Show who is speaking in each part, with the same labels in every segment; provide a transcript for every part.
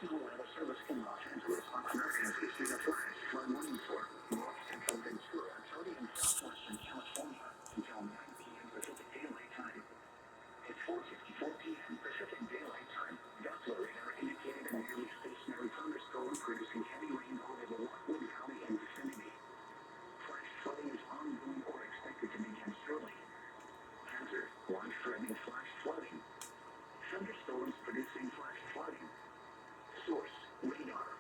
Speaker 1: National Weather Service in Los Angeles on Americans issued a flash flood warning for north central Ventura County and southwestern California until 9 p.m. Pacific Daylight Time. At 4:54 p.m. Pacific Daylight Time, Doppler radar indicated a nearly stationary thunderstorm producing heavy rain over the Lockwood Valley and vicinity. Flash flooding is ongoing or expected to begin shortly. Hazard: life-threatening flash flooding. Thunderstorms producing flash flooding. Source: radar.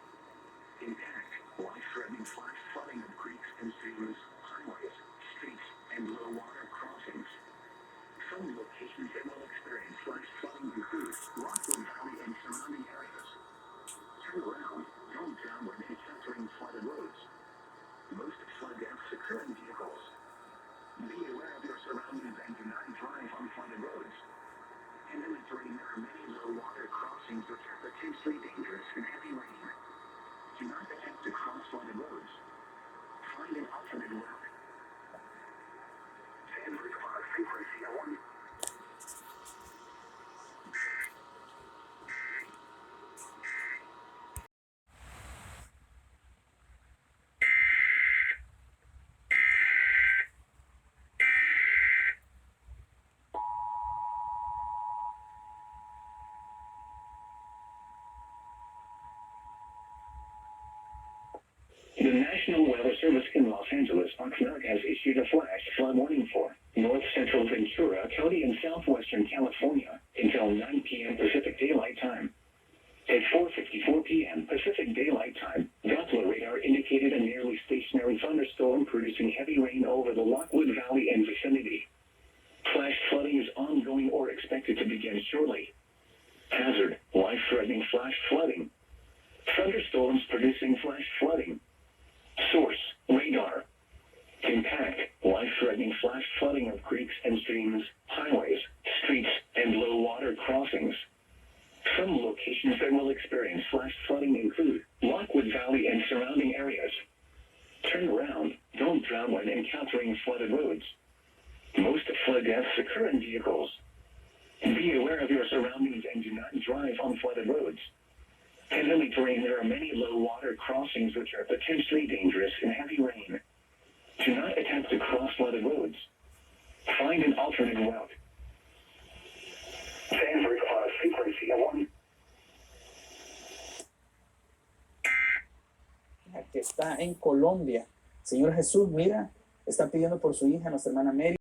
Speaker 1: Impact: life-threatening flash flooding of creeks and streams, highways, streets, and low water crossings. Some locations that will experience flash flooding include Lockwood Valley and surrounding areas. Turn around, don't drown when encountering flooded roads. Most flood deaths occur in vehicles. Be aware of your surroundings and do not drive on flooded roads. In inventory, there are many low water crossings which are potentially dangerous in heavy rain. Do not attempt to cross flooded roads. Find an alternate route. Stand for the frequency of 1. The National Weather Service in Los Angeles on America has issued a flash flood warning for north central Ventura County and southwestern California until 9 p.m. Pacific Daylight Time. At 4:54 p.m. Pacific Daylight Time, Doppler radar indicated a nearly stationary thunderstorm producing heavy rain over the Lockwood Valley and vicinity. Flash flooding is ongoing or expected to begin shortly. Hazard: life-threatening flash flooding. Thunderstorms producing flash flooding. Source: radar. Impact: life-threatening flash flooding of creeks and streams, highways, streets, and low water crossings. Some locations that will experience flash flooding include Lockwood Valley and surrounding areas. Turn around, don't drown when encountering flooded roads. Most flood deaths occur in vehicles. Be aware of your surroundings and do not drive on flooded roads. In hilly terrain, there are many low water crossings which are potentially dangerous in heavy rain. Do not attempt to cross flooded roads. Find an alternate route. Stand for frequency of 1.
Speaker 2: Que está en Colombia. Señor Jesús, mira, está pidiendo por su hija, nuestra hermana Mary.